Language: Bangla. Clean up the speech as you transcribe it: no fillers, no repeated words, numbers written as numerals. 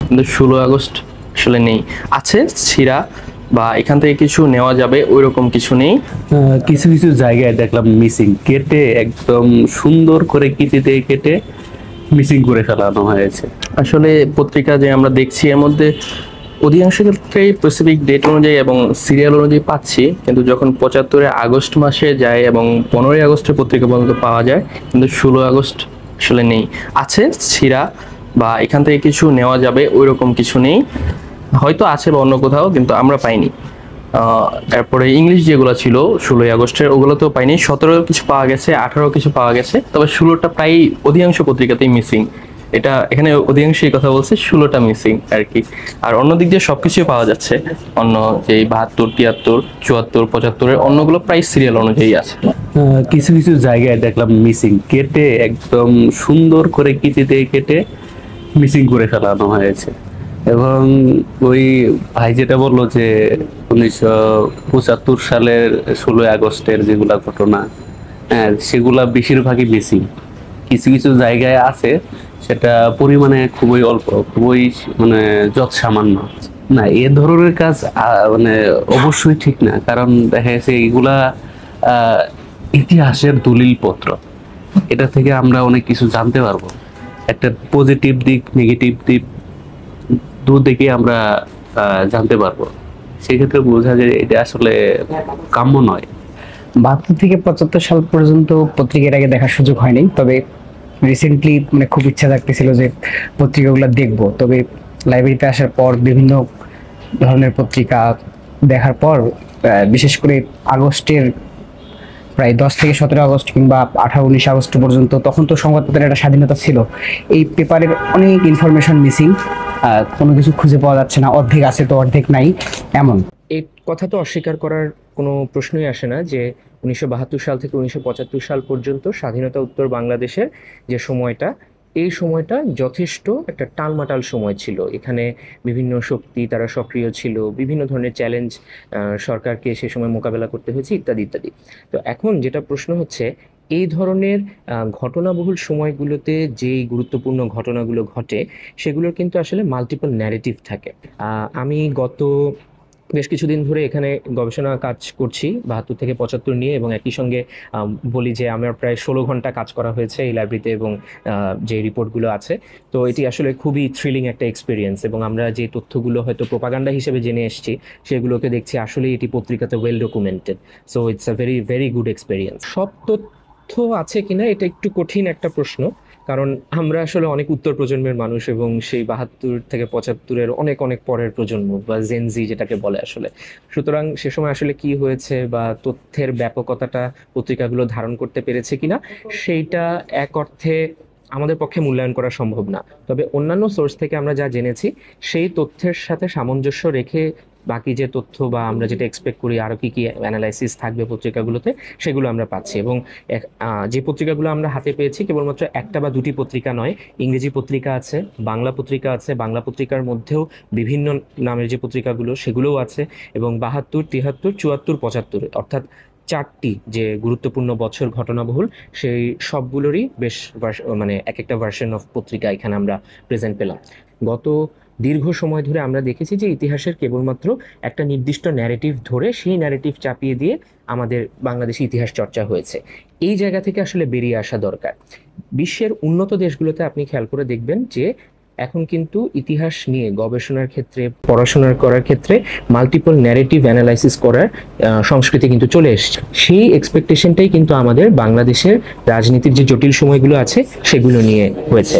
কিন্তু 16 আগস্ট আসলে নেই। আছে ছিঁড়া বা এখান থেকে কিছু নেওয়া যাবে ওইরকম কিছু নেই। কিছু কিছু জায়গায় দেখলাম মিসিং, কেটে একদম সুন্দর করে কিচিতে কেটে মিসিং করে ফেলানো হয়েছে। আসলে পত্রিকা যে আমরা দেখছি এর মধ্যে অধিকাংশ ক্ষেত্রেই স্পেসিফিক ডেট অনুযায়ী এবং সিরিয়াল অনুযায়ী পাচ্ছি, কিন্তু যখন 75-এ আগস্ট মাসে যায় এবং 15ই আগস্টের পত্রিকা পর্যন্ত পাওয়া যায়, কিন্তু 16 আগস্ট আসলে নেই। আছে ছিঁড়া বা এখান থেকে কিছু নেওয়া যাবে ওইরকম কিছু নেই, হয়তো আছে বা অন্য কোথাও, কিন্তু আমরা পাইনি। তারপরে ইংলিশ যেগুলো ছিল 16ই আগস্টের ওগুলো তো পাইনি। 17 কিছু পাওয়া গেছে, 18 কিছু পাওয়া গেছে, তবে 16টা প্রায় অধিকাংশ পত্রিকাতেই মিসিং। এটা এখানে অধিকাংশই কথা বলছে 16টা মিসিং আর কি। আর অন্য দিক দিয়ে সবকিছুই পাওয়া যাচ্ছে, অন্য যে 72, 73, 74, 75-এর অন্যগুলো প্রায় সিরিয়াল অনুযায়ী আছে। কিছু কিছু জায়গায় দেখলাম মিসিং, কেটে একদম সুন্দর করে কিচিতে কেটে মিসিং করে ফেলানো হয়েছে। এবং ওই ভাই যেটা বললো যে 1975 সালের 16ই আগস্টের যেগুলা ঘটনা, হ্যাঁ সেগুলা বেশিরভাগই মিসিং। কিছু কিছু জায়গায় আছে, সেটা পরিমাণে খুবই অল্প, খুবই মানে যৎ সামান্য। না, এ ধরনের কাজ মানে অবশ্যই ঠিক না, কারণ দেখা যাচ্ছে এগুলা আহ, ইতিহাসের দলিল পত্র। এটা থেকে আমরা অনেক কিছু জানতে পারবো। একটা পজিটিভ দিক, নেগেটিভ দিক দুদিকে আমরা জানতে পারবো। সেক্ষেত্রে বোঝা যায় এটা আসলে কাম্য নয়। 72 থেকে 75 সাল পর্যন্ত পত্রিকার আগে দেখার সুযোগ হয়নি, তবে রিসেন্টলি মানে খুব ইচ্ছা থাকতেছিল যে পত্রিকাগুলো দেখবো। তবে লাইব্রেরিতে আসার পর বিভিন্ন ধরনের পত্রিকা দেখার পর বিশেষ করে আগস্টের প্রায় 10 থেকে 17 আগস্ট কিংবা 18-19 আগস্ট পর্যন্ত, তখন তো সংবাদপত্রের একটা স্বাধীনতা ছিল, এই পেপারের অনেক ইনফরমেশন মিসিং। কোনো কিছু খুঁজে পাওয়া যাচ্ছে না, অর্ধেক আছে তো অর্ধেক নাই এমন। এই কথা তো অস্বীকার করার কোনো প্রশ্নই আসে না যে 1972 সাল থেকে 1975 সাল পর্যন্ত স্বাধীনতা উত্তর বাংলাদেশের যে সময়টা, এই সময়টা যথেষ্ট একটা টালমাটাল সময় ছিল। এখানে বিভিন্ন শক্তি তারা সক্রিয় ছিল, বিভিন্ন ধরনের চ্যালেঞ্জ সরকারকে সে সময় মোকাবেলা করতে হয়েছে, ইত্যাদি ইত্যাদি। তো এখন যেটা প্রশ্ন হচ্ছে, এই ধরনের ঘটনাবহুল সময়গুলোতে যেই গুরুত্বপূর্ণ ঘটনাগুলো ঘটে, সেগুলোর কিন্তু আসলে মাল্টিপল ন্যারেটিভ থাকে। আমি গত বেশ কিছুদিন ধরে এখানে গবেষণা কাজ করছি 72 থেকে 75 নিয়ে, এবং একই সঙ্গে বলি যে আমার প্রায় 16 ঘন্টা কাজ করা হয়েছে এই লাইব্রেরিতে, এবং যে রিপোর্টগুলো আছে, তো এটি আসলে খুবই থ্রিলিং একটা এক্সপিরিয়েন্স। এবং আমরা যে তথ্যগুলো হয়তো প্রোপাগান্ডা হিসেবে জেনে এসেছি, সেগুলোকে দেখছি আসলে এটি পত্রিকাতে well documented. So it's a very very good experience. সব তথ্য আছে কিনা এটা একটু কঠিন একটা প্রশ্ন, কারণ আমরা আসলে অনেক উত্তর প্রজন্মের মানুষ, এবং সেই 72 থেকে 75-এর অনেক অনেক পরের প্রজন্ম বা জেনজি যেটাকে বলে আসলে। সুতরাং সে সময় আসলে কি হয়েছে বা তথ্যের ব্যাপকতাটা পত্রিকাগুলো ধারণ করতে পেরেছে কিনা, সেইটা এক অর্থে আমাদের পক্ষে মূল্যায়ন করা সম্ভব না। তবে অন্যান্য সোর্স থেকে আমরা যা জেনেছি, সেই তথ্যের সাথে সামঞ্জস্য রেখে বাকি যে তথ্য বা আমরা যেটা এক্সপেক্ট করি আরও কী কী অ্যানালাইসিস থাকবে পত্রিকাগুলোতে, সেগুলো আমরা পাচ্ছি। এবং যে পত্রিকাগুলো আমরা হাতে পেয়েছি কেবলমাত্র একটা বা দুটি পত্রিকা নয়, ইংরেজি পত্রিকা আছে, বাংলা পত্রিকা আছে, বাংলা পত্রিকার মধ্যেও বিভিন্ন নামের যে পত্রিকাগুলো সেগুলোও আছে, এবং 72, 73, 74, 75 অর্থাৎ 4টি যে গুরুত্বপূর্ণ বছর ঘটনাবহুল, সেই সবগুলোরই বেশ মানে এক একটা ভার্সন অফ পত্রিকা এখানে আমরা প্রেজেন্ট পেলাম। গত দীর্ঘ সময় ধরে আমরা দেখেছি যে ইতিহাসের কেবলমাত্র একটা নির্দিষ্ট ন্যারেটিভ ধরে সেই ন্যারেটিভ চাপিয়ে দিয়ে আমাদের বাংলাদেশি ইতিহাস চর্চা হয়েছে। এই জায়গা থেকে আসলে বেরিয়ে আসা দরকার। বিশ্বের উন্নত দেশগুলোতে আপনি খেয়াল করে দেখবেন যে এখন কিন্তু ইতিহাস নিয়ে গবেষণার ক্ষেত্রে, পড়াশোনার করার ক্ষেত্রে মাল্টিপল ন্যারেটিভ অ্যানালাইসিস করার সংস্কৃতি কিন্তু চলে এসেছে। সেই এক্সপেকটেশনটাই কিন্তু আমাদের বাংলাদেশের রাজনীতির যে জটিল সময়গুলো আছে সেগুলো নিয়ে হয়েছে।